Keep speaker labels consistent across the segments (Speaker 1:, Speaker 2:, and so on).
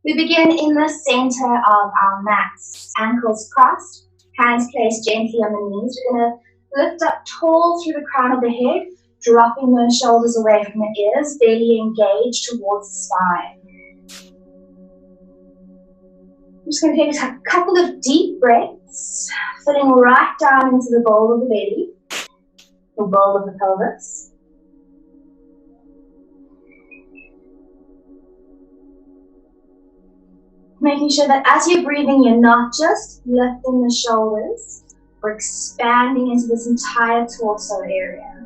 Speaker 1: We begin in the center of our mats, ankles crossed, hands placed gently on the knees. We're going to lift up tall through the crown of the head, dropping those shoulders away from the ears, belly engaged towards the spine. I'm just going to take a couple of deep breaths, filling right down into the bowl of the belly, the bowl of the pelvis. Making sure that as you're breathing, you're not just lifting the shoulders, or expanding into this entire torso area.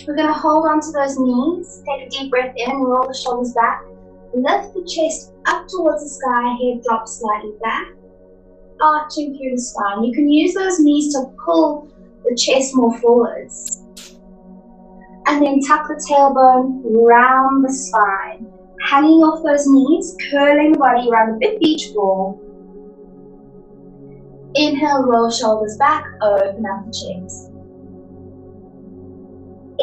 Speaker 1: We're going to hold on to those knees, take a deep breath in, roll the shoulders back, lift the chest up towards the sky, head drops slightly back, arching through the spine. You can use those knees to pull the chest more forwards. And then tuck the tailbone round the spine, hanging off those knees, curling the body around a big beach ball. Inhale, roll shoulders back, open up the chest.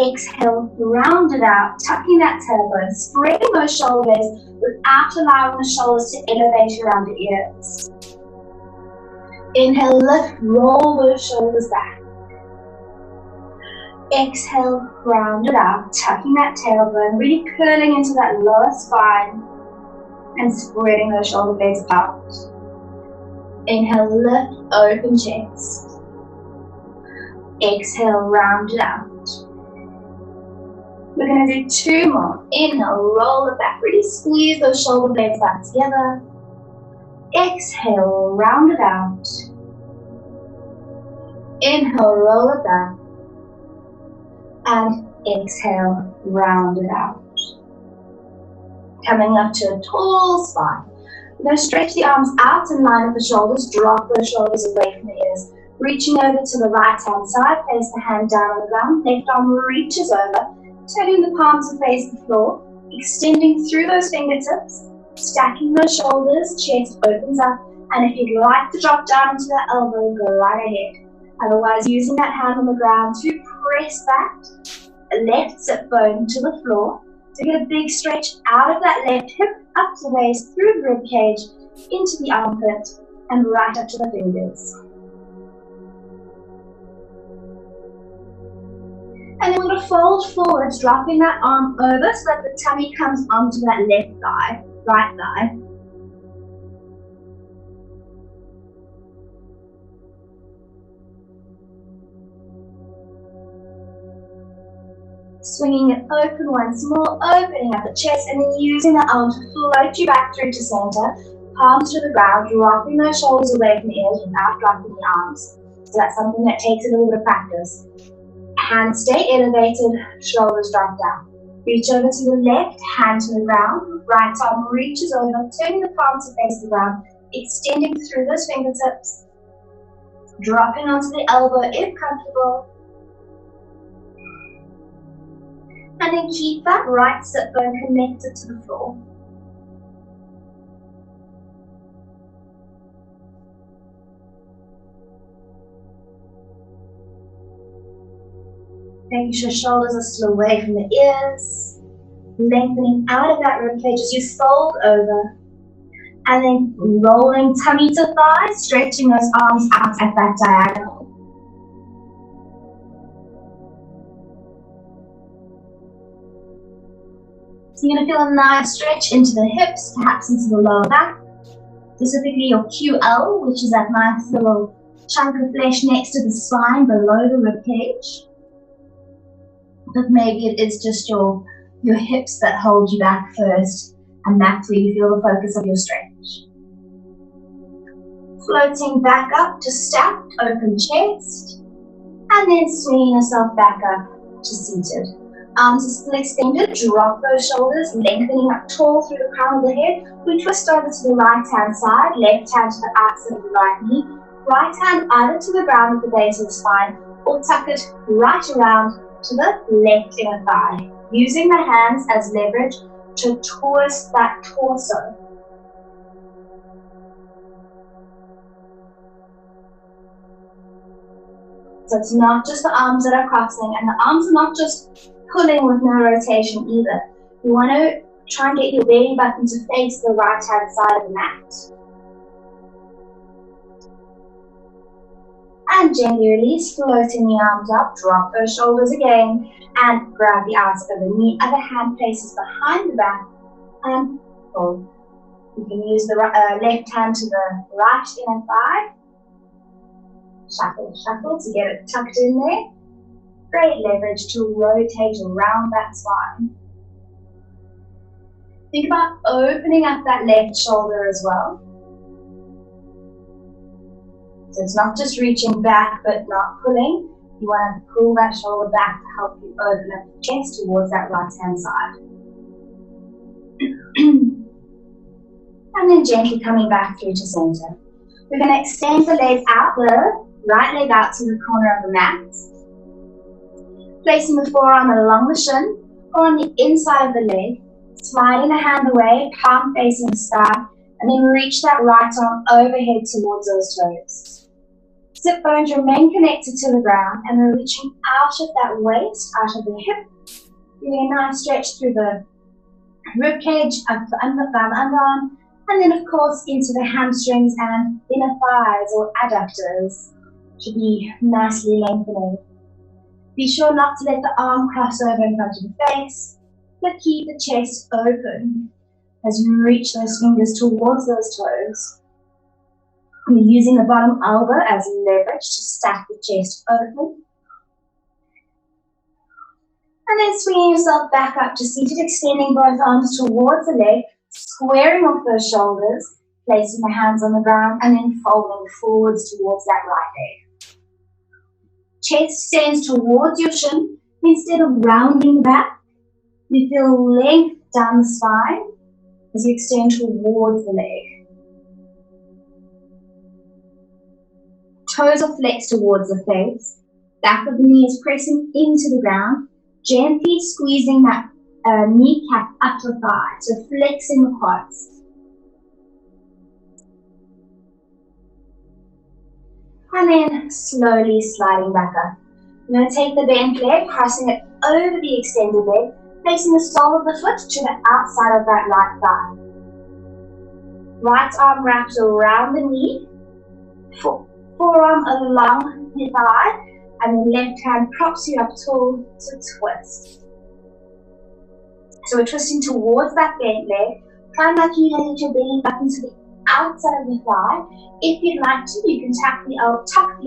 Speaker 1: Exhale, round it out, tucking that tailbone, spreading those shoulders without allowing the shoulders to elevate around the ears. Inhale, lift, roll those shoulders back. Exhale, round it out, tucking that tailbone, really curling into that lower spine and spreading those shoulder blades out. Inhale, lift, open chest. Exhale, round it out. We're going to do two more. Inhale, roll it back, really squeeze those shoulder blades back together. Exhale, round it out. Inhale, roll it back. And exhale, round it out. Coming up to a tall spine. We're going to stretch the arms out in line with the shoulders, drop those shoulders away from the ears. Reaching over to the right hand side, place the hand down on the ground, left arm reaches over, turning the palms to face the floor, extending through those fingertips, stacking those shoulders, chest opens up, and if you'd like to drop down into that elbow, go right ahead. Otherwise, using that hand on the ground to press that left sit bone to the floor to get a big stretch out of that left hip, up the waist, through the rib cage, into the armpit, and right up to the fingers. And then we're going to fold forwards, dropping that arm over so that the tummy comes onto that left thigh, right thigh. Swinging it open once more, opening up the chest, and then using the arm to float you back through to center, palms to the ground, dropping those shoulders away from the ears without dropping the arms. So that's something that takes a little bit of practice. Hands stay elevated, shoulders drop down. Reach over to the left, hand to the ground, right arm reaches over, turning the palms to face the ground, extending through those fingertips, dropping onto the elbow if comfortable. And then keep that right sit bone connected to the floor. Making sure shoulders are still away from the ears. Lengthening out of that ribcage as you fold over. And then rolling tummy to thigh, stretching those arms out at that diagonal. So you're going to feel a nice stretch into the hips, perhaps into the lower back. Specifically your QL, which is that nice little chunk of flesh next to the spine below the ribcage. But maybe it is just your hips that hold you back first, and that's where you feel the focus of your stretch. Floating back up to stacked open chest, and then swinging yourself back up to seated. Arms are still extended, drop those shoulders, lengthening up tall through the crown of the head. We twist over to the right hand side, left hand to the outside of the right knee, right hand either to the ground at the base of the spine, or tuck it right around to the left inner thigh, using the hands as leverage to twist that torso. So it's not just the arms that are crossing, and the arms are not just pulling with no rotation either. You want to try and get your belly button to face the right-hand side of the mat. And gently release, floating the arms up, drop those shoulders again, and grab the outside of the knee. Other hand places behind the back, and pull. You can use the left hand to the right inner thigh. Shuffle, shuffle to get it tucked in there. Great leverage to rotate around that spine. Think about opening up that left shoulder as well. So it's not just reaching back but not pulling. You want to pull that shoulder back to help you open up the chest towards that right hand side. And then gently coming back through to center. We're going to extend the leg out, the right leg out to the corner of the mat. Placing the forearm along the shin or on the inside of the leg. Sliding the hand away, palm facing the sky, and then reach that right arm overhead towards those toes. Sit bones remain connected to the ground, and we're reaching out of that waist, out of the hip. Doing a nice stretch through the rib cage, up the underarm, and then of course into the hamstrings and inner thighs or adductors. Should be nicely lengthening. Be sure not to let the arm cross over in front of the face, but keep the chest open as you reach those fingers towards those toes. You're using the bottom elbow as leverage to stack the chest open. And then swinging yourself back up to seated, extending both arms towards the leg, squaring off those shoulders, placing the hands on the ground, and then folding forwards towards that right leg. Chest stands towards your shin instead of rounding back. You feel length down the spine as you extend towards the leg. Toes are flexed towards the face. Back of the knee is pressing into the ground, gently squeezing that kneecap up the thigh, so flexing the quads. And then slowly sliding back up. You're going to take the bent leg, crossing it over the extended leg, placing the sole of the foot to the outside of that right thigh. Right arm wraps around the knee, forearm along the thigh, and then left hand props you up tall to twist. So we're twisting towards that bent leg. Try not to let your belly button to the outside of the thigh. If you'd like to, you can tuck the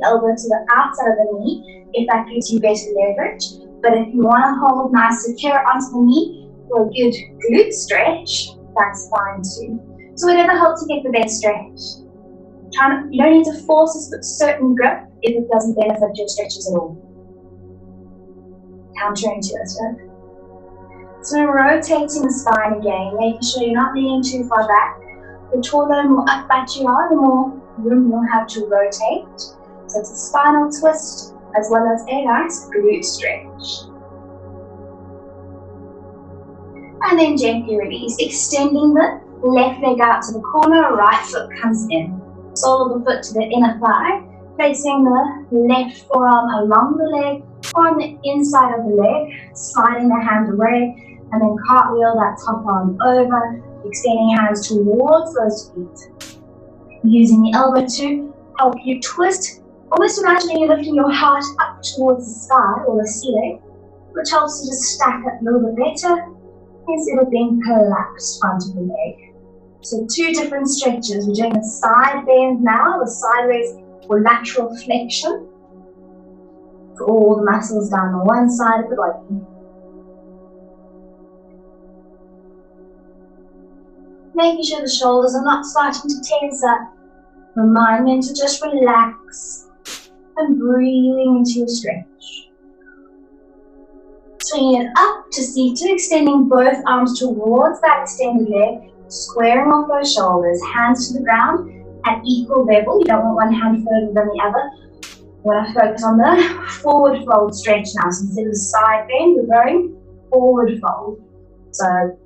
Speaker 1: elbow to the outside of the knee if that gives you better leverage. But if you want to hold nice secure onto the knee for a good glute stretch, that's fine too. So whatever helps you get the best stretch. You don't need to force a certain grip if it doesn't benefit your stretches at all. Counterintuitive. So we're rotating the spine again, making sure you're not leaning too far back. The taller and more upright you are, the more room you'll have to rotate. So it's a spinal twist as well as a nice glute stretch. And then gently release, extending the left leg out to the corner, right foot comes in. Sole of the foot to the inner thigh, placing the left forearm along the leg or on the inside of the leg, sliding the hand away, and then cartwheel that top arm over, extending hands towards those feet. Using the elbow to help you twist, almost imagining you lifting your heart up towards the sky or the ceiling, which helps you to stack up a little bit better instead of being collapsed onto the leg. So two different stretches. We're doing the side bend now, the sideways or lateral flexion for all the muscles down the one side of the body. Making sure the shoulders are not starting to tense up. Remind them to just relax and breathing into your stretch. Swinging it up to seated, extending both arms towards that extended leg, squaring off those shoulders, hands to the ground at equal level. You don't want one hand further than the other. You want to focus on the forward fold stretch now. So instead of the side bend, we're going forward fold. So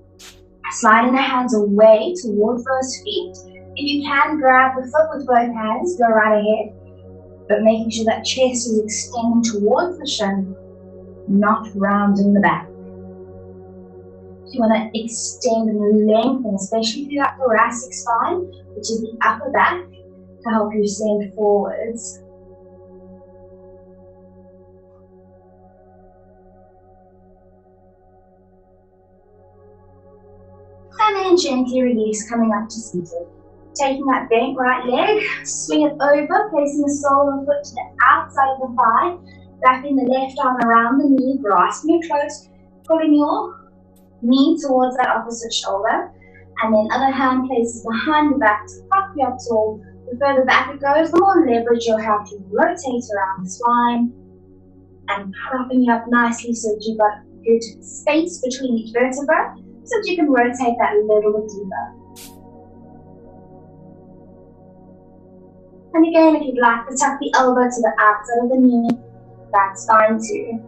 Speaker 1: sliding the hands away towards those feet. If you can grab the foot with both hands, go right ahead. but making sure that chest is extending towards the shin, not rounding the back. So you want to extend and lengthen, especially through that thoracic spine, which is the upper back, to help you send forwards. And then gently release, coming up to seated. Taking that bent right leg, swing it over, placing the sole of the foot to the outside of the thigh, wrapping the left arm around the knee, grasping it close, pulling your knee towards that opposite shoulder, and then other hand places behind the back to prop you up tall. The further back it goes, the more leverage you'll have to rotate around the spine and propping you up nicely so that you've got good space between each vertebra, so that you can rotate that a little bit deeper. And again, if you'd like to tuck the elbow to the outside of the knee, that's fine too.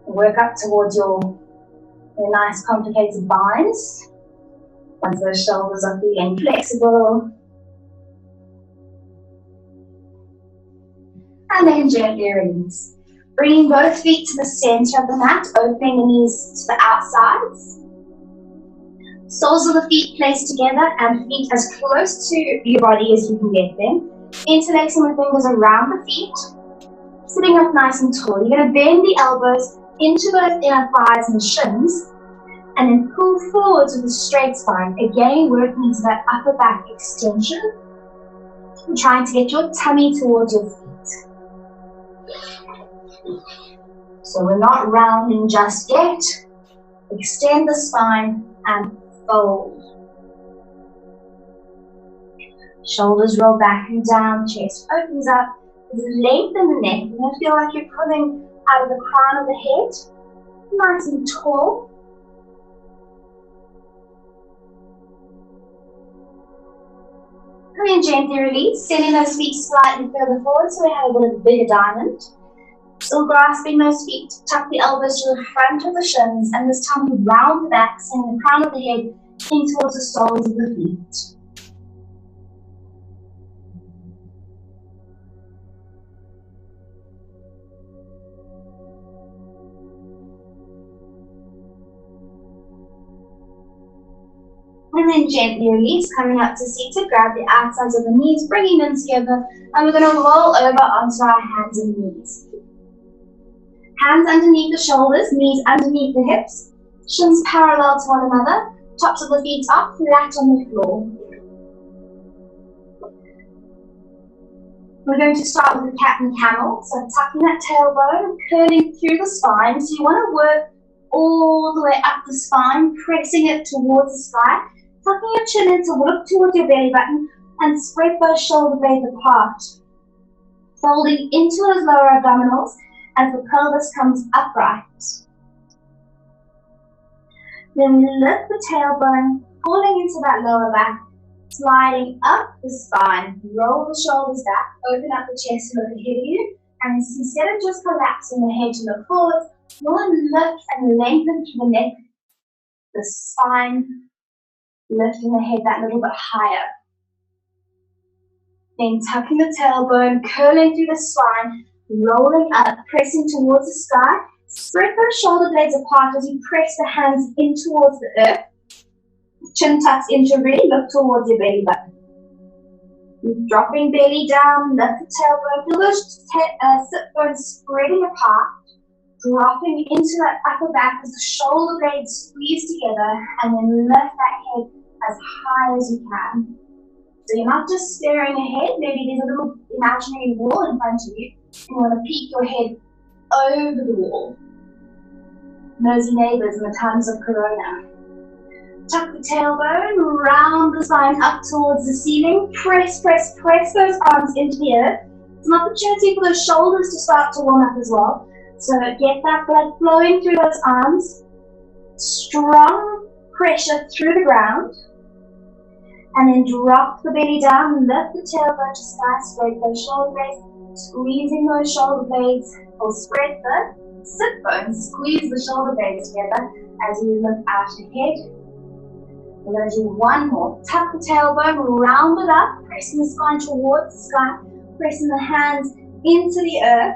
Speaker 1: Work up towards your nice complicated binds. Once those shoulders are feeling flexible. And then gently release. Bringing both feet to the center of the mat, opening the knees to the outsides. Soles of the feet placed together and feet as close to your body as you can get them. Interlacing the fingers around the feet. Sitting up nice and tall. You're going to bend the elbows into both inner thighs and shins. And then pull forwards with a straight spine. Again, working into that upper back extension. And trying to get your tummy towards your feet. So we're not rounding just yet. Extend the spine and fold. Shoulders roll back and down, chest opens up. Lengthen the neck. You're going to feel like you're pulling out of the crown of the head. Nice and tall. And then gently release, sending those feet slightly further forward so we have a bit of a bigger diamond. Still grasping those feet, tuck the elbows to the front of the shins, and this time we round the back, sending the crown of the head in towards the soles of the feet. And then gently release, coming up to seated, grab the outsides of the knees, bringing them together, and we're going to roll over onto our hands and knees. Hands underneath the shoulders, knees underneath the hips, shins parallel to one another, tops of the feet up, flat on the floor. We're going to start with the cat and camel, so tucking that tailbone and curling through the spine. So you want to work all the way up the spine, pressing it towards the sky, tucking your chin in to look towards your belly button and spread those shoulder blades apart. Folding into those lower abdominals as the pelvis comes upright. Then we lift the tailbone, pulling into that lower back, sliding up the spine, roll the shoulders back, open up the chest to look ahead of you, and instead of just collapsing the head to look forward, you want to lift and lengthen through the neck, the spine, lifting the head that little bit higher. Then tucking the tailbone, curling through the spine, rolling up, pressing towards the sky. Spread those shoulder blades apart as you press the hands in towards the earth. Chin tucks into, really look towards your belly button. Dropping belly down, lift the tailbone, feel those sit bones spreading apart. Dropping into that upper back as the shoulder blades squeeze together, and then lift that head as high as you can. So you're not just staring ahead, maybe there's a little imaginary wall in front of you. You want to peek your head over the wall. Nosy neighbors in the times of Corona. Tuck the tailbone, round the spine up towards the ceiling. Press, press, press those arms into the earth. It's an opportunity for those shoulders to start to warm up as well. So get that blood flowing through those arms. Strong pressure through the ground. And then drop the belly down, lift the tailbone to sky, spread those shoulder blades, squeezing those shoulder blades, or spread the sit bones, squeeze the shoulder blades together as you look out ahead. We're going to do one more. Tuck the tailbone, round it up, pressing the spine towards the sky. pressing the hands into the earth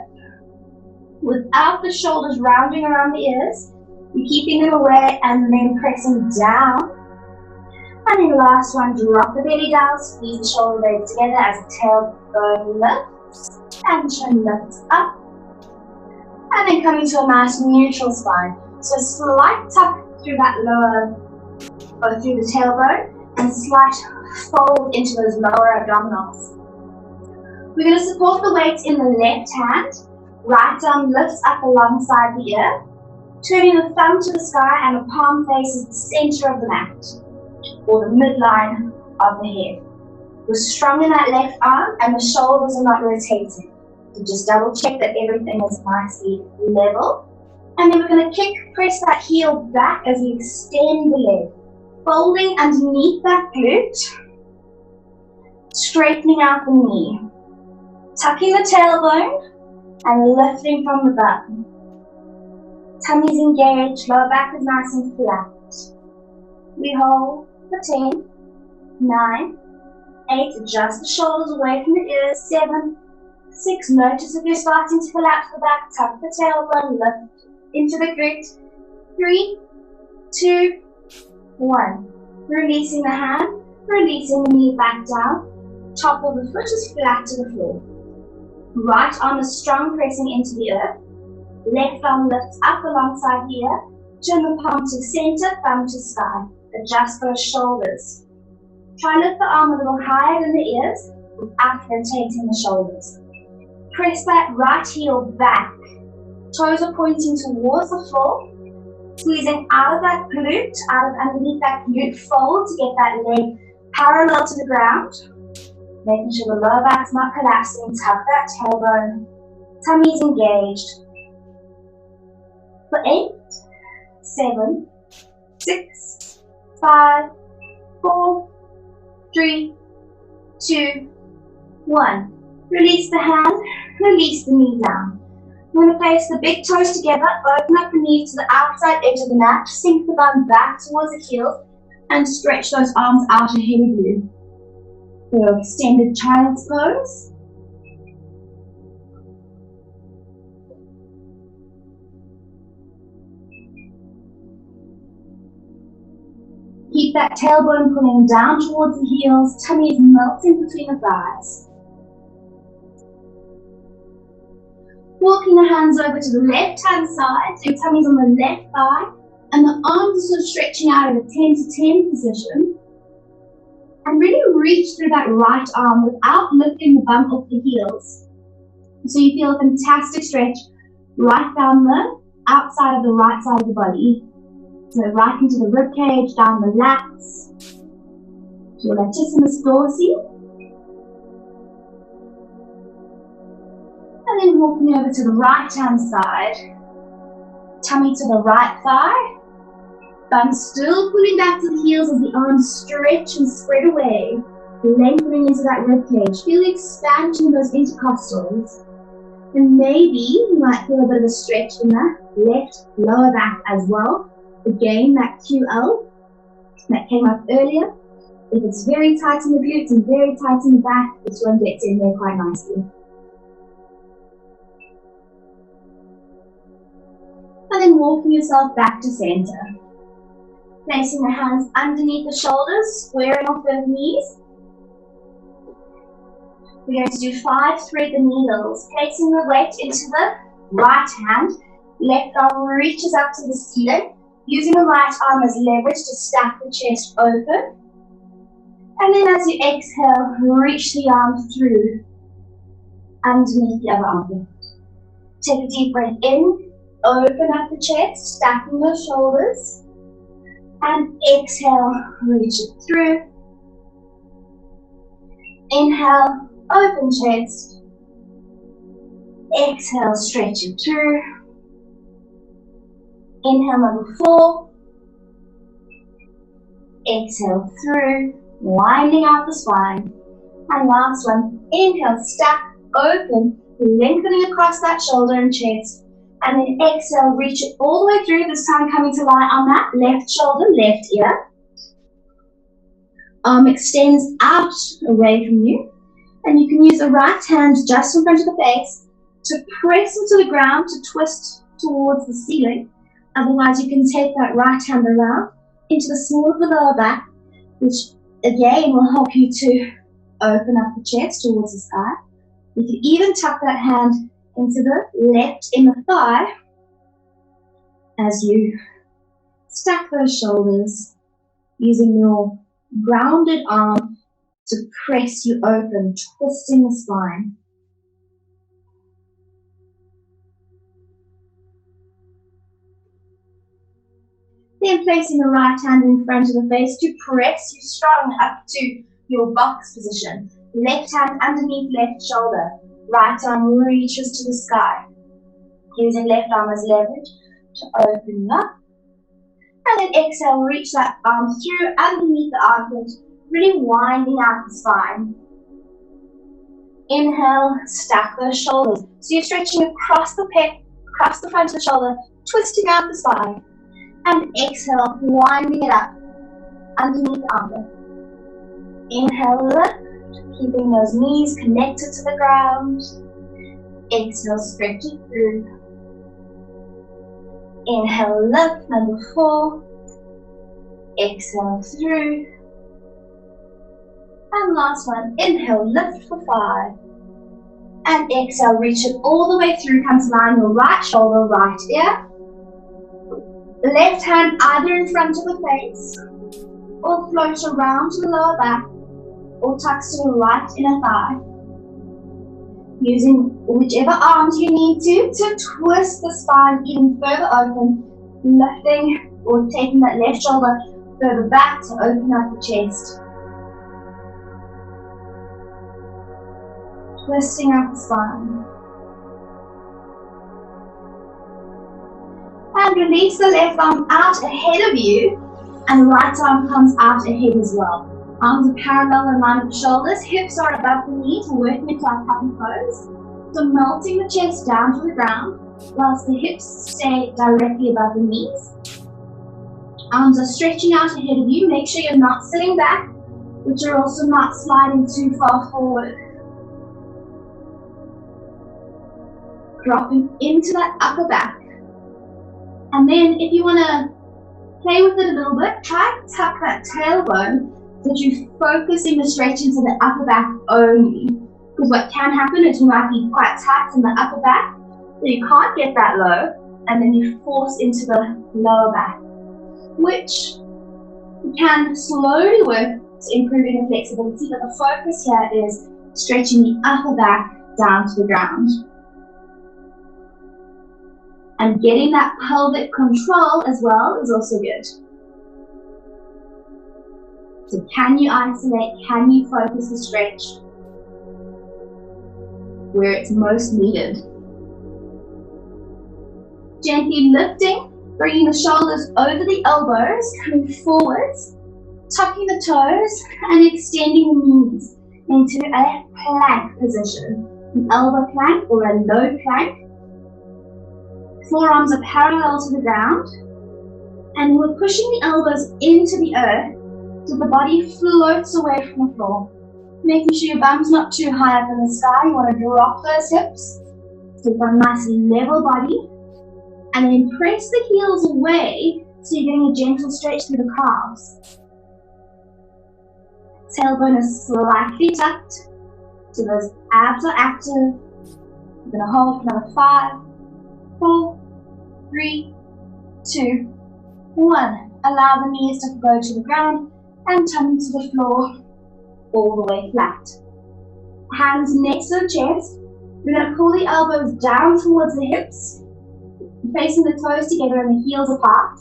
Speaker 1: without the shoulders rounding around the ears. You're keeping them away and then pressing down. And then last one, drop the belly down, squeeze the shoulder blades together as the tailbone lifts and chin lifts up. And then coming to a nice neutral spine. So slight tuck through that lower, or through the tailbone, and slight fold into those lower abdominals. We're going to support the weight in the left hand. Right arm lifts up alongside the ear, turning the thumb to the sky and the palm faces the center of the mat, or the midline of the head. We're strong in that left arm and the shoulders are not rotating. So just double check that everything is nicely level. And then we're going to press that heel back as we extend the leg, folding underneath that glute, straightening out the knee, tucking the tailbone and lifting from the bum. Tummy's engaged, lower back is nice and flat. We hold for 10, 9, 8, adjust the shoulders away from the ears, 7, 6, notice if you're starting to collapse the back, tuck the tailbone, lift into the glute, 3, 2, 1. Releasing the hand, releasing the knee back down, top of the foot is flat to the floor. Right arm is strong, pressing into the earth. Left arm lifts up alongside the ear. Turn the palm to center, thumb to sky. Adjust those shoulders. Try and lift the arm a little higher than the ears without rotating the shoulders. Press that right heel back. Toes are pointing towards the floor. Squeezing out of that glute, out of underneath that glute fold to get that leg parallel to the ground. Making sure the lower back's not collapsing. Tuck that tailbone. Tummy's engaged. For 8, 7, 6, 5, 4, 3, 2, 1. Release the hand, release the knee down. We're going to place the big toes together, open up the knees to the outside edge of the mat, sink the bum back towards the heels, and stretch those arms out ahead of you. So extended child's pose. Keep that tailbone pulling down towards the heels, tummy is melting between the thighs. Walking the hands over to the left-hand side, so your tummy's on the left thigh, and the arms are sort of stretching out in a 10 to 10 position. And really reach through that right arm without lifting the bum off the heels. So you feel a fantastic stretch right down the outside of the right side of the body. So right into the rib cage, down the lats, your latissimus dorsi. And then walking over to the right hand side, tummy to the right thigh, bum still pulling back to the heels as the arms stretch and spread away, lengthening into that rib cage. Feel the expansion of those intercostals. And maybe you might feel a bit of a stretch in that left lower back as well. Again, that QL that came up earlier. If it's very tight in the glutes and very tight in the back, this one gets in there quite nicely. And then walking yourself back to center. Placing the hands underneath the shoulders, squaring off those knees. We're going to do 5 thread the needles, placing the weight into the right hand. Left arm reaches up to the ceiling. Using the right arm as leverage to stack the chest open. And then as you exhale, reach the arm through underneath the other arm. Take a deep breath in, open up the chest, stacking the shoulders. And exhale, reach it through. Inhale, open chest. Exhale, stretch it through. Inhale, number 4. Exhale through, winding out the spine. And last one, inhale, stack, open, lengthening across that shoulder and chest. And then exhale, reach it all the way through, this time coming to lie on that left shoulder, left ear. Arm extends out away from you. And you can use the right hand just in front of the face to press into the ground to twist towards the ceiling. Otherwise, you can take that right hand around into the small of the lower back, which again will help you to open up the chest towards the sky. You can even tuck that hand into the left inner thigh as you stack those shoulders, using your grounded arm to press you open, twisting the spine. Then placing the right hand in front of the face to press you strong up to your box position. Left hand underneath left shoulder. Right arm reaches to the sky. Using left arm as leverage to open you up. And then exhale, reach that arm through underneath the armpit, really winding out the spine. Inhale, stack those shoulders. So you're stretching across the pec, across the front of the shoulder, twisting out the spine. And exhale, winding it up underneath the armpit. Inhale, lift, keeping those knees connected to the ground. Exhale, stretch it through. Inhale, lift, number 4. Exhale, through. And last one, inhale, lift for 5. And exhale, reach it all the way through. Come to line your right shoulder, right ear. Left hand either in front of the face, or float around to the lower back, or tucks to the right inner thigh. Using whichever arms you need to twist the spine even further open, lifting or taking that left shoulder further back to open up the chest. Twisting out the spine. And release the left arm out ahead of you, and the right arm comes out ahead as well. Arms are parallel in line with the shoulders, hips are above the knees, working into our puppy pose. So melting the chest down to the ground, whilst the hips stay directly above the knees. Arms are stretching out ahead of you. Make sure you're not sitting back, but you're also not sliding too far forward. Dropping into that upper back. And then if you want to play with it a little bit, try to tuck that tailbone so that you're focusing the stretch into the upper back only. Because what can happen is you might be quite tight in the upper back, so you can't get that low, and then you force into the lower back, which you can slowly work to improving the flexibility, but the focus here is stretching the upper back down to the ground. And getting that pelvic control as well is also good. So can you isolate, can you focus the stretch where it's most needed? Gently lifting, bringing the shoulders over the elbows, coming forwards, tucking the toes and extending the knees into a plank position, an elbow plank or a low plank. Forearms are parallel to the ground, and we're pushing the elbows into the earth so the body floats away from the floor. Making sure your bum's not too high up in the sky. You want to drop those hips so you've got a nice level body, and then press the heels away so you're getting a gentle stretch through the calves. Tailbone is slightly tucked so those abs are active. You're going to hold for another 5, 4, 3, 2, 1. Allow the knees to go to the ground and tummy to the floor all the way flat. Hands next to the chest. We're going to pull the elbows down towards the hips, facing the toes together and the heels apart.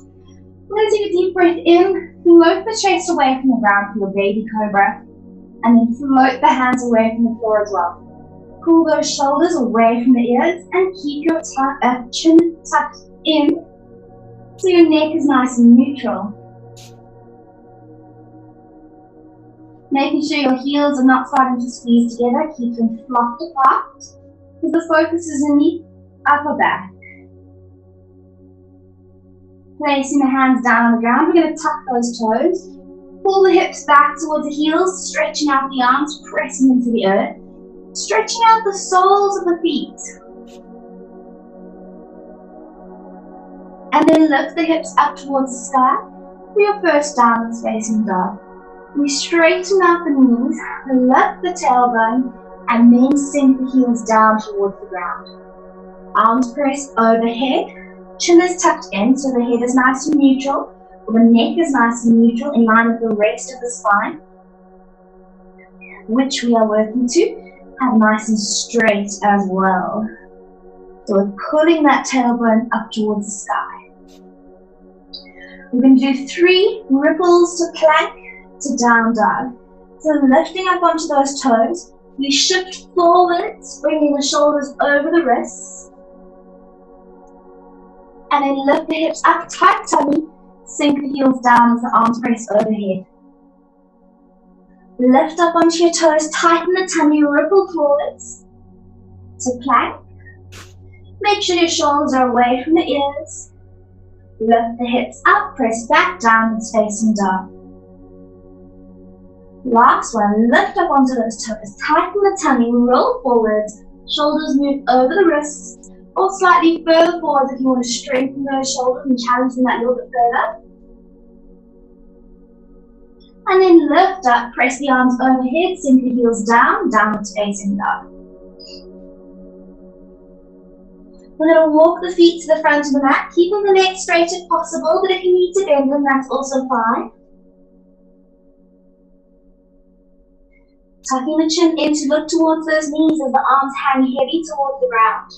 Speaker 1: We're going to take a deep breath in, float the chest away from the ground for your baby cobra, and then float the hands away from the floor as well. Pull those shoulders away from the ears and keep your chin tucked in so your neck is nice and neutral. Making sure your heels are not starting to squeeze together, keep them flopped apart, because the focus is in the upper back. Placing the hands down on the ground, we're going to tuck those toes, pull the hips back towards the heels, stretching out the arms, pressing into the earth. Stretching out the soles of the feet. And then lift the hips up towards the sky for your first downward facing dog. We straighten out the knees, lift the tailbone, and then sink the heels down towards the ground. Arms pressed overhead, chin is tucked in so the head is nice and neutral, or the neck is nice and neutral in line with the rest of the spine, which we are working to have nice and straight as well. So we're pulling that tailbone up towards the sky. We're going to do 3 ripples to plank to down dog. So lifting up onto those toes, we shift forwards, bringing the shoulders over the wrists. And then lift the hips up, tight tummy, sink the heels down as the arms press overhead. Lift up onto your toes, tighten the tummy, ripple forwards to plank. Make sure your shoulders are away from the ears. Lift the hips up, press back down, facing dog. Last one, lift up onto those toes, tighten the tummy, roll forwards, shoulders move over the wrists, or slightly further forwards if you want to strengthen those shoulders and challenge them that little bit further. And then lift up, press the arms overhead, sink the heels down, downward facing dog. We're going to walk the feet to the front of the mat, keeping the legs straight if possible, but if you need to bend them, that's also fine. Tucking the chin in to look towards those knees as the arms hang heavy towards the ground.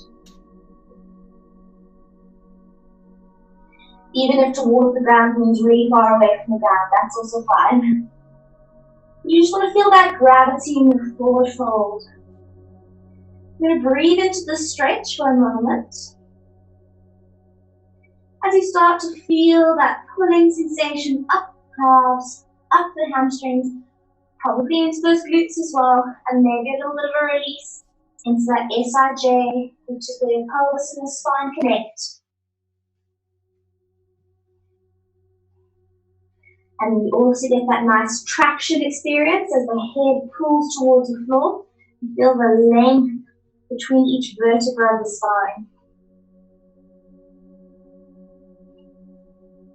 Speaker 1: Even if towards the ground means really far away from the ground, that's also fine. You just want to feel that gravity in your forward fold. You're going to breathe into the stretch for a moment. As you start to feel that pulling sensation up the calves, up the hamstrings, probably into those glutes as well, and maybe a little bit of a release into that SIJ, which is the pelvis and the spine connect. And you also get that nice traction experience as the head pulls towards the floor. You feel the length between each vertebra of the spine.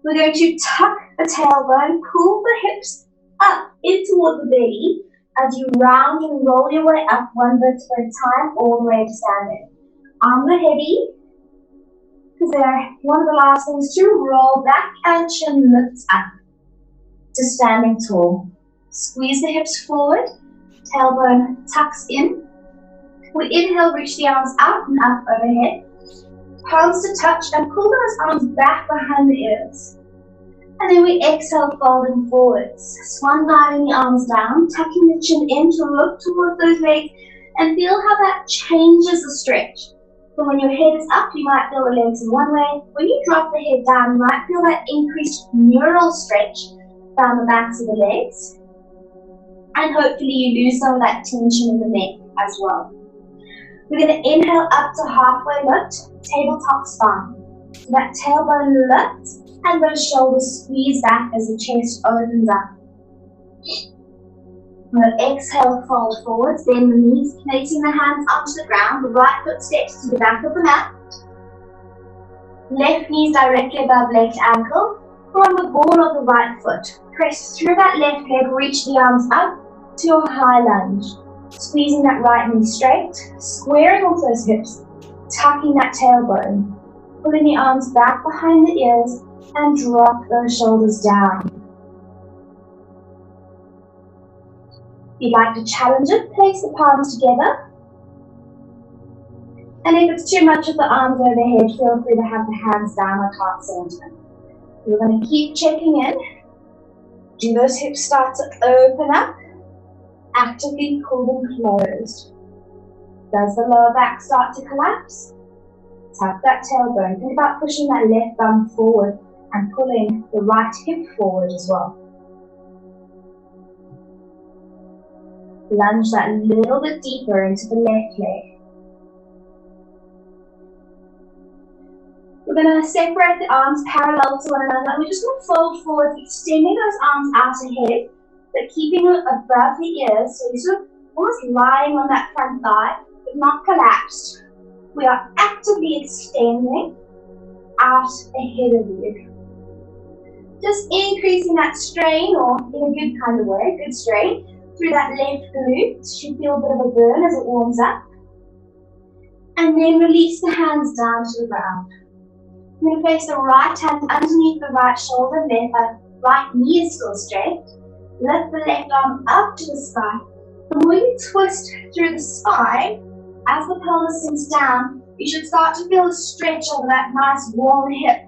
Speaker 1: We're going to tuck the tailbone, pull the hips up in toward the belly as you round and roll your way up one vertebra at a time, all the way to standing. Arms are heavy because they're one of the last things to roll back and chin lifts up to standing tall. Squeeze the hips forward, tailbone tucks in. We inhale, reach the arms out and up overhead. Palms to touch and pull those arms back behind the ears. And then we exhale, folding forwards. Swan diving the arms down, tucking the chin in to look towards those legs and feel how that changes the stretch. So when your head is up, you might feel the legs in one way. When you drop the head down, you might feel that increased neural stretch down the backs of the legs. And hopefully you lose some of that tension in the neck as well. We're going to inhale up to halfway lift, tabletop spine. So that tailbone lifts and those shoulders squeeze back as the chest opens up. We'll exhale, fold forwards, bend the knees, placing the hands onto the ground. The right foot steps to the back of the mat. Left knee is directly above left ankle. From the ball of the right foot, press through that left leg, reach the arms up to your high lunge. Squeezing that right knee straight, squaring off those hips, tucking that tailbone, pulling the arms back behind the ears and drop those shoulders down. If you'd like to challenge it, place the palms together. And if it's too much of the arms overhead, feel free to have the hands down at heart center. We're going to keep checking in. Do those hips start to open up? Actively pull them closed. Does the lower back start to collapse? Tuck that tailbone. Think about pushing that left bum forward and pulling the right hip forward as well. Lunge that little bit deeper into the left leg. We're going to separate the arms parallel to one another. We're just going to fold forward, extending those arms out ahead, but keeping it above the ears. So you sort of almost lying on that front thigh, but not collapsed. We are actively extending out ahead of you. Just increasing that strain, or in a good kind of way, good strain, through that left glute. Should feel a bit of a burn as it warms up. And then release the hands down to the ground. I'm going to place the right hand underneath the right shoulder, right knee is still straight. Lift the left arm up to the sky. The more you twist through the spine, as the pelvis sinks down, you should start to feel a stretch over that nice warm hip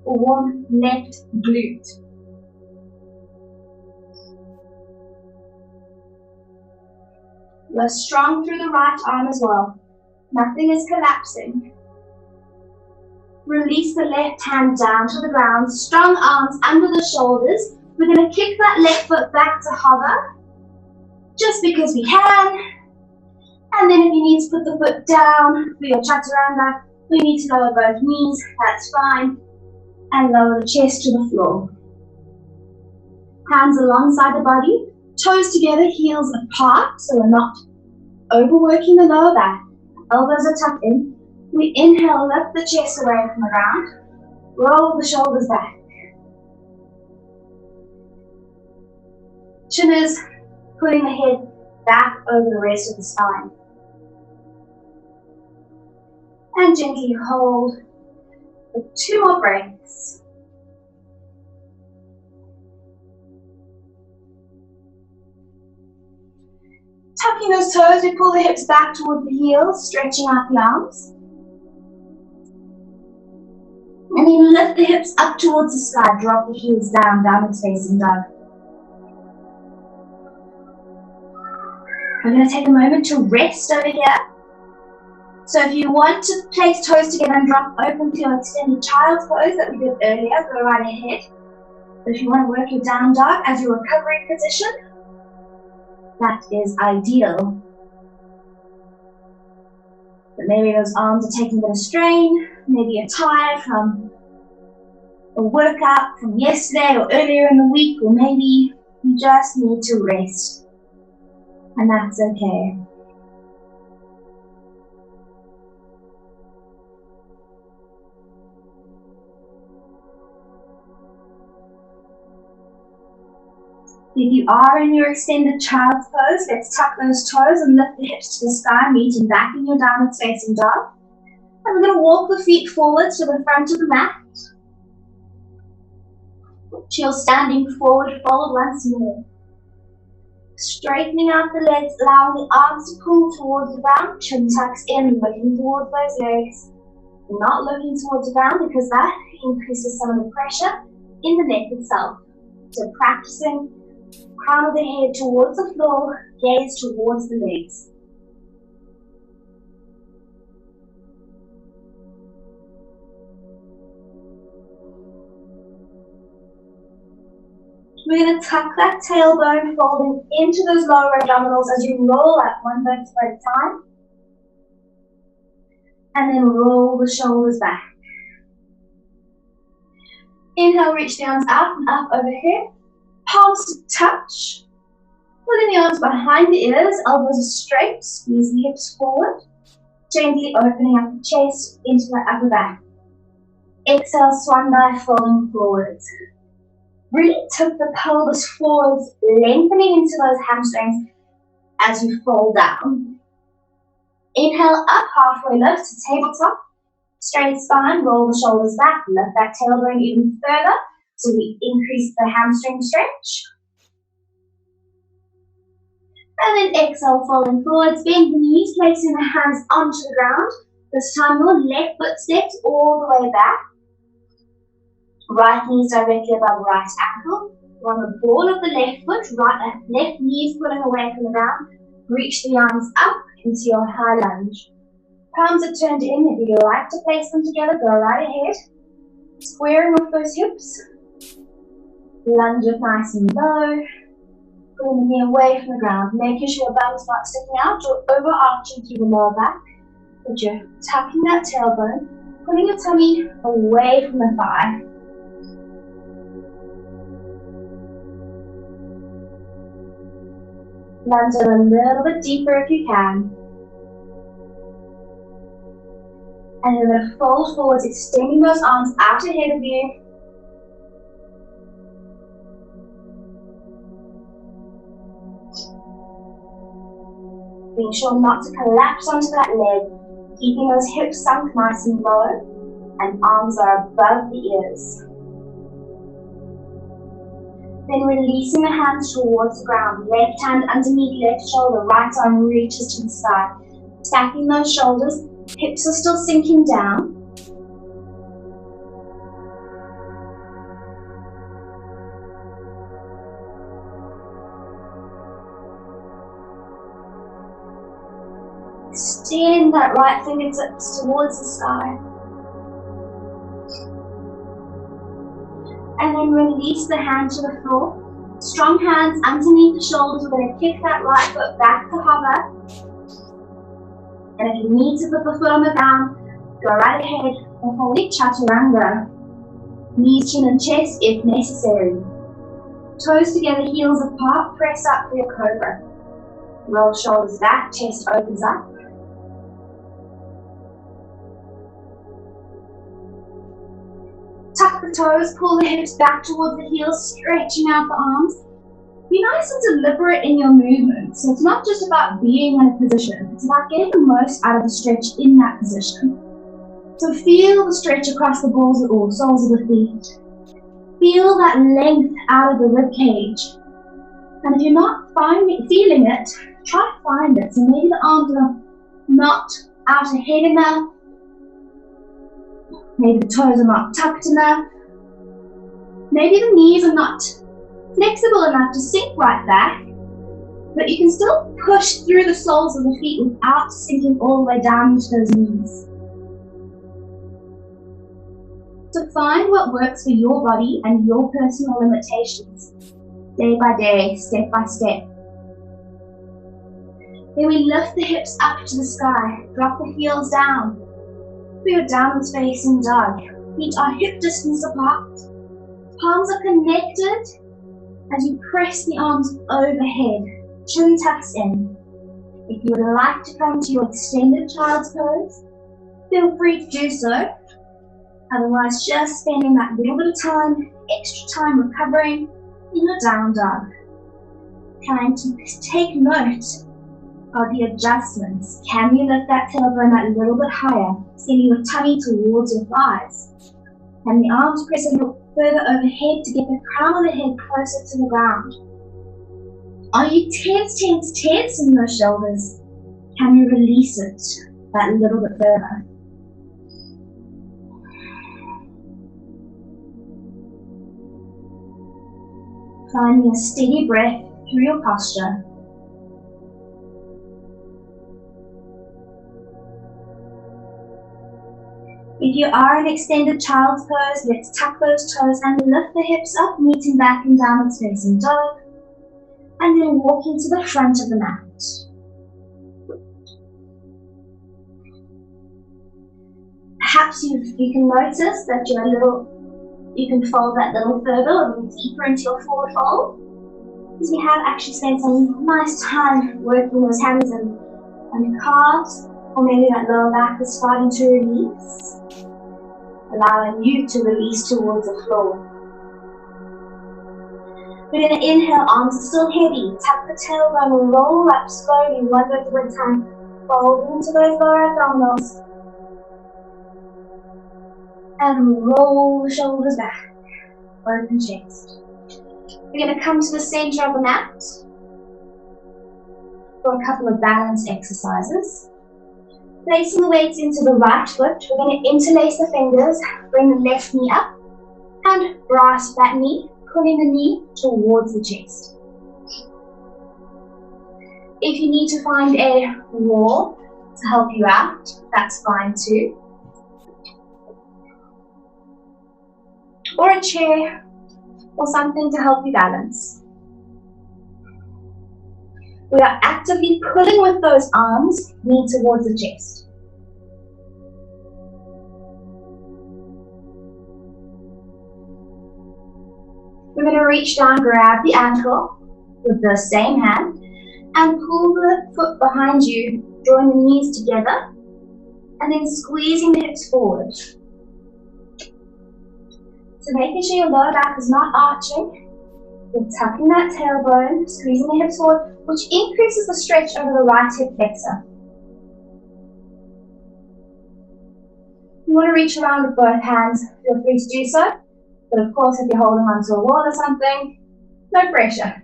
Speaker 1: or warm left glute. You're strong through the right arm as well. Nothing is collapsing. Release the left hand down to the ground, strong arms under the shoulders. We're going to kick that left foot back to hover, just because we can. And then if you need to put the foot down for your chaturanga, we need to lower both knees, that's fine. And lower the chest to the floor. Hands alongside the body, toes together, heels apart, so we're not overworking the lower back. Elbows are tucked in. We inhale, lift the chest away from the ground. Roll the shoulders back. Chin is pulling the head back over the rest of the spine. And gently hold for 2 more breaths. Tucking those toes, we pull the hips back towards the heels, stretching out the arms. And then lift the hips up towards the sky, drop the heels down, downward facing dog. We're going to take a moment to rest over here. So if you want to place toes together and drop open to your extended child's pose that we did earlier, go right ahead. But if you want to work your down dog as your recovery position, that is ideal. But maybe those arms are taking a bit of strain, maybe you're tired from a workout from yesterday or earlier in the week, or maybe you just need to rest. And that's okay. If you are in your extended child's pose, let's tuck those toes and lift the hips to the sky, meeting back in your downward facing dog. And we're going to walk the feet forward to the front of the mat. Till standing forward fold once more. Straightening out the legs, allowing the arms to pull towards the ground. Chin tucks in, looking towards those legs. Not looking towards the ground because that increases some of the pressure in the neck itself. So practicing crown of the head towards the floor, gaze towards the legs. We're going to tuck that tailbone, folding into those lower abdominals as you roll up one vertebra at a time. And then roll the shoulders back. Inhale, reach the arms out and up overhead. Palms to touch. Pulling the arms behind the ears, elbows are straight, squeeze the hips forward. Gently opening up the chest into the upper back. Exhale, swan dive, folding forwards. Really tip the pelvis forwards, lengthening into those hamstrings as you fold down. Inhale, up, halfway lift to tabletop. Straight spine, roll the shoulders back, lift that tailbone even further so we increase the hamstring stretch. And then exhale, folding forwards, bend the knees, placing the hands onto the ground. This time your left foot steps all the way back. Right knee is directly above right ankle. On the ball of the left foot, left knee is pulling away from the ground. Reach the arms up into your high lunge. Palms are turned in. If you like to place them together, go right ahead. Squaring off those hips. Lunge up nice and low. Pulling the knee away from the ground. Making sure your bum's not sticking out or overarching through the lower back. But you're tucking that tailbone, pulling your tummy away from the thigh. Land a little bit deeper if you can. And you're going to fold forwards, extending those arms out ahead of you. Being sure not to collapse onto that leg, keeping those hips sunk nice and low, and arms are above the ears. Then releasing the hands towards the ground, left hand underneath left shoulder, right arm reaches to the sky. Stacking those shoulders, hips are still sinking down. Extend that right fingertips towards the sky. And then release the hand to the floor. Strong hands underneath the shoulders. We're going to kick that right foot back to hover. And if you need to put the foot on the ground, go right ahead for Holy Chaturanga. Knees, chin and chest if necessary. Toes together, heels apart, press up for your cobra. Roll shoulders back, chest opens up. Tuck the toes, pull the hips back towards the heels, stretching out the arms. Be nice and deliberate in your movement. So it's not just about being in a position, it's about getting the most out of the stretch in that position. So feel the stretch across the balls or soles of the feet. Feel that length out of the rib cage. And if you're not feeling it, try to find it. So maybe the arms are not out ahead enough. Maybe the toes are not tucked enough. Maybe the knees are not flexible enough to sink right back, but you can still push through the soles of the feet without sinking all the way down into those knees. So find what works for your body and your personal limitations, day by day, step by step. Then we lift the hips up to the sky, drop the heels down. For your downwards facing dog, feet are hip distance apart. Palms are connected as you press the arms overhead, chin tucks in. If you would like to come to your extended child's pose, feel free to do so. Otherwise, just spending that little bit of time, extra time recovering in your down dog. Trying to take note of the adjustments. Can you lift that tailbone that little bit higher, sending your tummy towards your thighs? Can the arms press a little further overhead to get the crown of the head closer to the ground? Are you tense in those shoulders? Can you release it that little bit further? Finding a steady breath through your posture. If you are in extended child's pose, let's tuck those toes and lift the hips up, meeting back in downward facing dog. And then walking to the front of the mat. Perhaps you can notice that you can fold that little further, a little deeper into your forward fold. Because we have actually spent some nice time working those hands and calves, or maybe that lower back is starting to release. Allowing you to release towards the floor. We're going to inhale, arms still heavy. Tuck the tailbone, roll up slowly, one breath at a time. Fold into those lower abdominals. And roll the shoulders back. Open chest. We're going to come to the center of the mat for a couple of balance exercises. Placing the weights into the right foot, we're going to interlace the fingers, bring the left knee up, and grasp that knee, pulling the knee towards the chest. If you need to find a wall to help you out, that's fine too. Or a chair, or something to help you balance. We are actively pulling with those arms, knee towards the chest. We're going to reach down, grab the ankle with the same hand, And pull the foot behind you, drawing the knees together, and then squeezing the hips forward. So making sure your lower back is not arching. You're tucking that tailbone, squeezing the hips forward, which increases the stretch over the right hip flexor. You want to reach around with both hands, feel free to do so. But of course, if you're holding onto a wall or something, no pressure.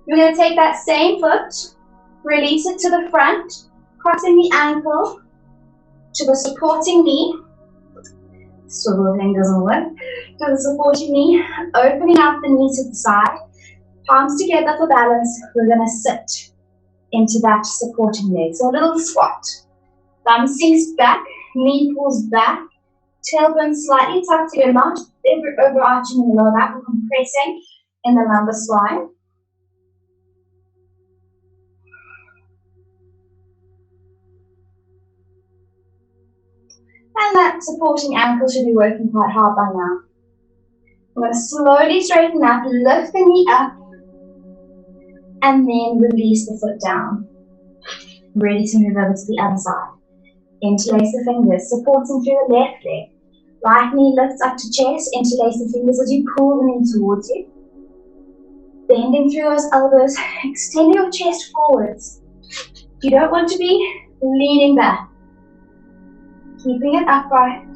Speaker 1: You're going to take that same foot, release it to the front, crossing the ankle to the supporting knee. Swivel thing doesn't work. To the supporting knee, opening out the knee to the side, palms together for balance. We're going to sit into that supporting leg. So a little squat. Thumb sinks back, knee pulls back, tailbone slightly tucked in, not overarching in the lower back, we're compressing in the lumbar spine. And that supporting ankle should be working quite hard by now. I'm going to slowly straighten up, lift the knee up, and then release the foot down. Ready to move over to the other side. Interlace the fingers, supporting through the left leg. Right knee lifts up to chest, interlace the fingers as you pull them in towards you. Bending through those elbows, extend your chest forwards. You don't want to be leaning back. Keeping it upright.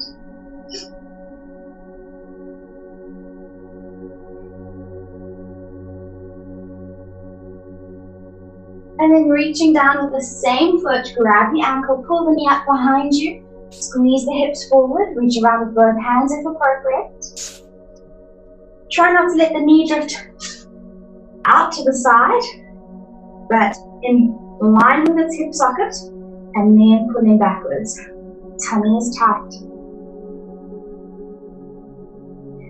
Speaker 1: And then reaching down with the same foot, grab the ankle, pull the knee up behind you, squeeze the hips forward, reach around with both hands if appropriate. Try not to let the knee drift out to the side, but in line with its hip socket, and then pulling backwards. Tummy is tight.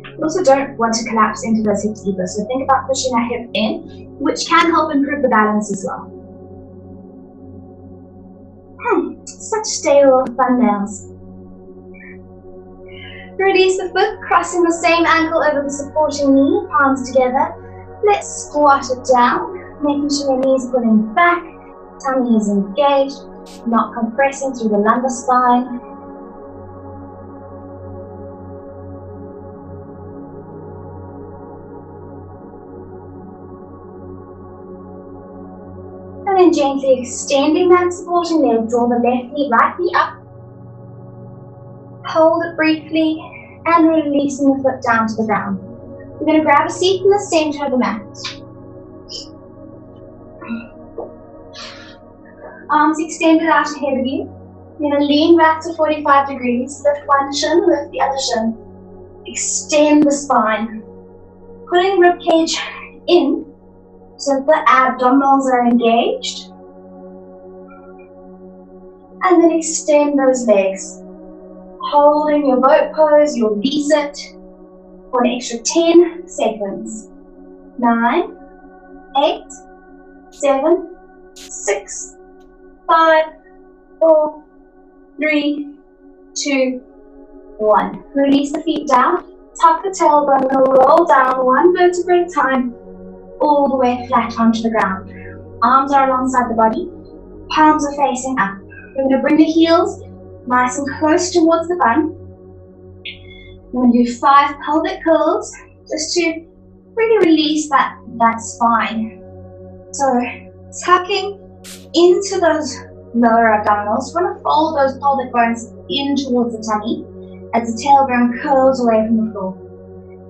Speaker 1: You also don't want to collapse into those hips either, so think about pushing that hip in, which can help improve the balance as well. Such stable thumbnails. Release the foot, crossing the same ankle over the supporting knee, palms together. Let's squat it down, making sure your knees pulling back, tummy is engaged, not compressing through the lumbar spine. And then gently extending that supporting leg, draw the left knee, right knee up. Hold it briefly and releasing the foot down to the ground. We're going to grab a seat in the center of the mat. Arms extended out ahead of you. You're going to lean back to 45 degrees, lift one shin, lift the other shin. Extend the spine. Pulling the rib cage in so that the abdominals are engaged. And then extend those legs. Holding your boat pose, your V-sit for an extra 10 seconds. 9, 8, 7, 6, 5, 4, 3, 2, 1. Release the feet down, tuck the tailbone, and roll down one vertebra at a time, all the way flat onto the ground. Arms are alongside the body, palms are facing up. We're going to bring the heels nice and close towards the bum. We're going to do 5 pelvic curls just to really release that spine. So tucking into those lower abdominals, we're going to fold those pelvic bones in towards the tummy as the tailbone curls away from the floor.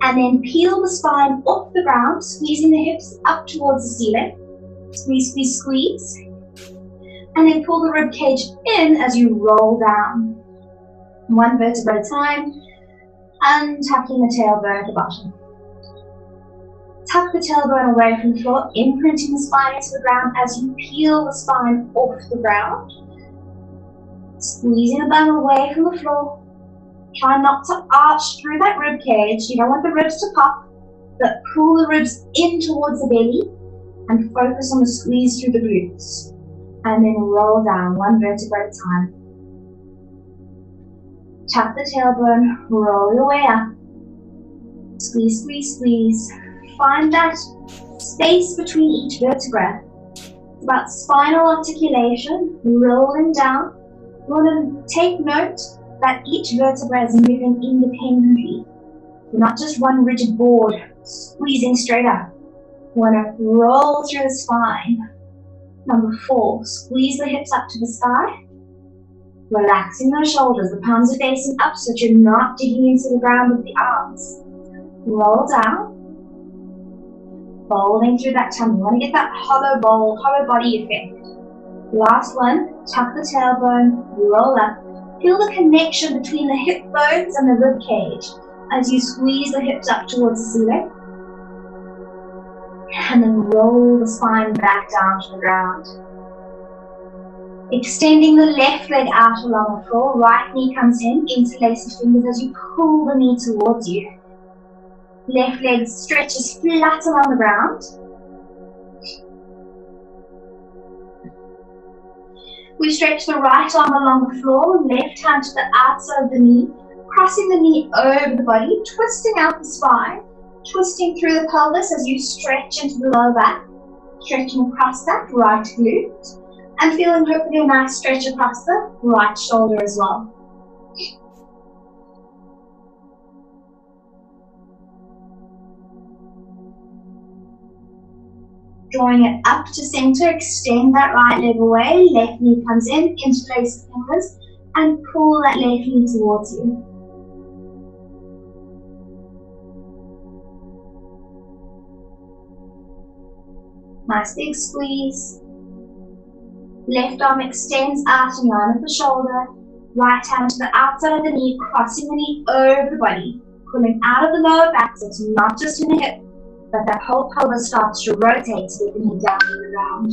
Speaker 1: And then peel the spine off the ground, squeezing the hips up towards the ceiling. Squeeze, squeeze, squeeze. And then pull the rib cage in as you roll down. One vertebra at a time, untucking the tailbone at the bottom. Tuck the tailbone away from the floor, imprinting the spine into the ground as you peel the spine off the ground. Squeezing the bum away from the floor. Try not to arch through that rib cage. You don't want the ribs to pop, but pull the ribs in towards the belly and focus on the squeeze through the glutes. And then roll down one vertebra at a time. Tuck the tailbone, roll your way up. Squeeze, squeeze, squeeze. find that space between each vertebra. It's about spinal articulation, rolling down. You want to take note that each vertebra is moving independently. Not just one rigid board squeezing straight up. You want to roll through the spine. Number 4, squeeze the hips up to the sky. Relaxing those shoulders, the palms are facing up so that you're not digging into the ground with the arms. Roll down. Folding through that tummy. You want to get that hollow bowl, hollow body effect. Last one, tuck the tailbone, roll up. Feel the connection between the hip bones and the rib cage as you squeeze the hips up towards the ceiling. And then roll the spine back down to the ground. Extending the left leg out along the floor, right knee comes in, interlace the fingers as you pull the knee towards you. Left leg stretches flat along the ground. We stretch the right arm along the floor, left hand to the outside of the knee, crossing the knee over the body, twisting out the spine, twisting through the pelvis as you stretch into the lower back, stretching across that right glute, and feeling hopefully a nice stretch across the right shoulder as well. Drawing it up to center, extend that right leg away, left knee comes in, interlace the fingers, and pull that left knee towards you. Nice big squeeze. Left arm extends out in line with the shoulder, right hand to the outside of the knee, crossing the knee over the body, pulling out of the lower back so it's not just in the hip, but that whole pelvis starts to rotate to get the knee down to the ground.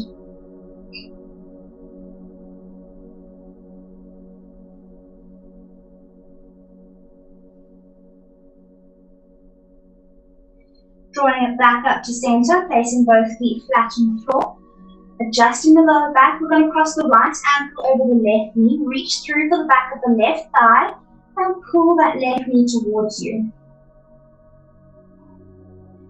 Speaker 1: Drawing it back up to center, placing both feet flat on the floor. Adjusting the lower back, we're going to cross the right ankle over the left knee, reach through for the back of the left thigh, and pull that left knee towards you.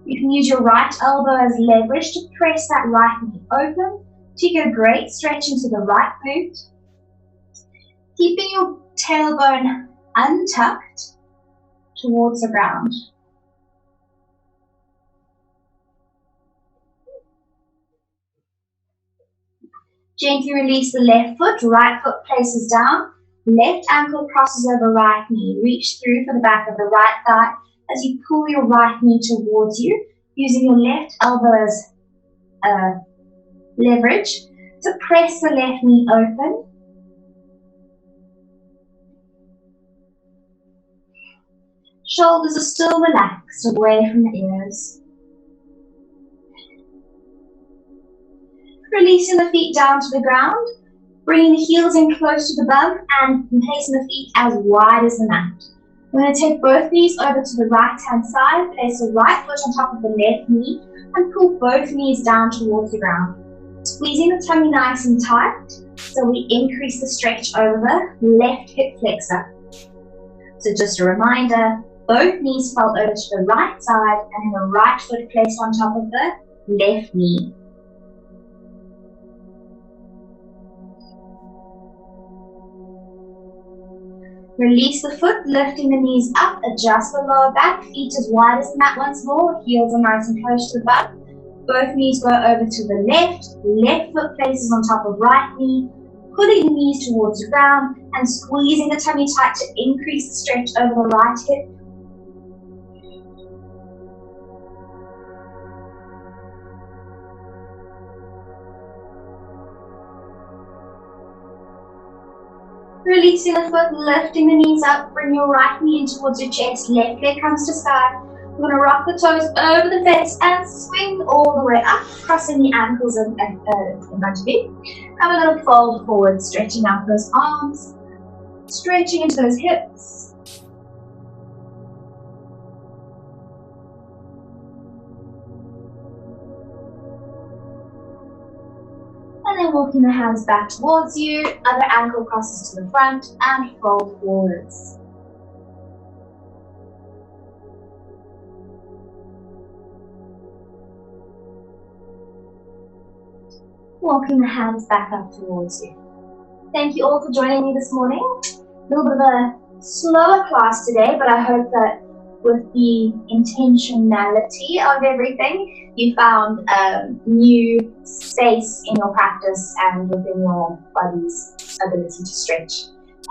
Speaker 1: You can use your right elbow as leverage to press that right knee open to get a great stretch into the right glute. Keeping your tailbone untucked towards the ground. Gently release the left foot, right foot places down, left ankle crosses over right knee. Reach through for the back of the right thigh as you pull your right knee towards you, using your left elbow as leverage to press the left knee open. Shoulders are still relaxed away from the ears. Releasing the feet down to the ground, bringing the heels in close to the bum and placing the feet as wide as the mat. We're going to take both knees over to the right hand side, place the right foot on top of the left knee and pull both knees down towards the ground. Squeezing the tummy nice and tight so we increase the stretch over the left hip flexor. So just a reminder, both knees fold over to the right side and then the right foot placed on top of the left knee. Release the foot, lifting the knees up, adjust the lower back, feet as wide as the mat once more, heels are nice and close to the butt. Both knees go over to the left foot places on top of right knee, pulling the knees towards the ground and squeezing the tummy tight to increase the stretch over the right hip. Releasing the foot, lifting the knees up, bring your right knee in towards your chest, left leg comes to sky. We're going to rock the toes over the face and swing all the way up, crossing the ankles in front of you. And we're going to fold forward, stretching out those arms, stretching into those hips. And then walking the hands back towards you, other ankle crosses to the front and fold forwards. Walking the hands back up towards you. Thank you all for joining me this morning. A little bit of a slower class today, but I hope that with the intentionality of everything, you found new space in your practice and within your body's ability to stretch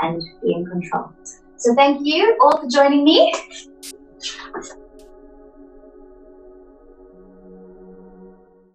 Speaker 1: and be in control. So thank you all for joining me.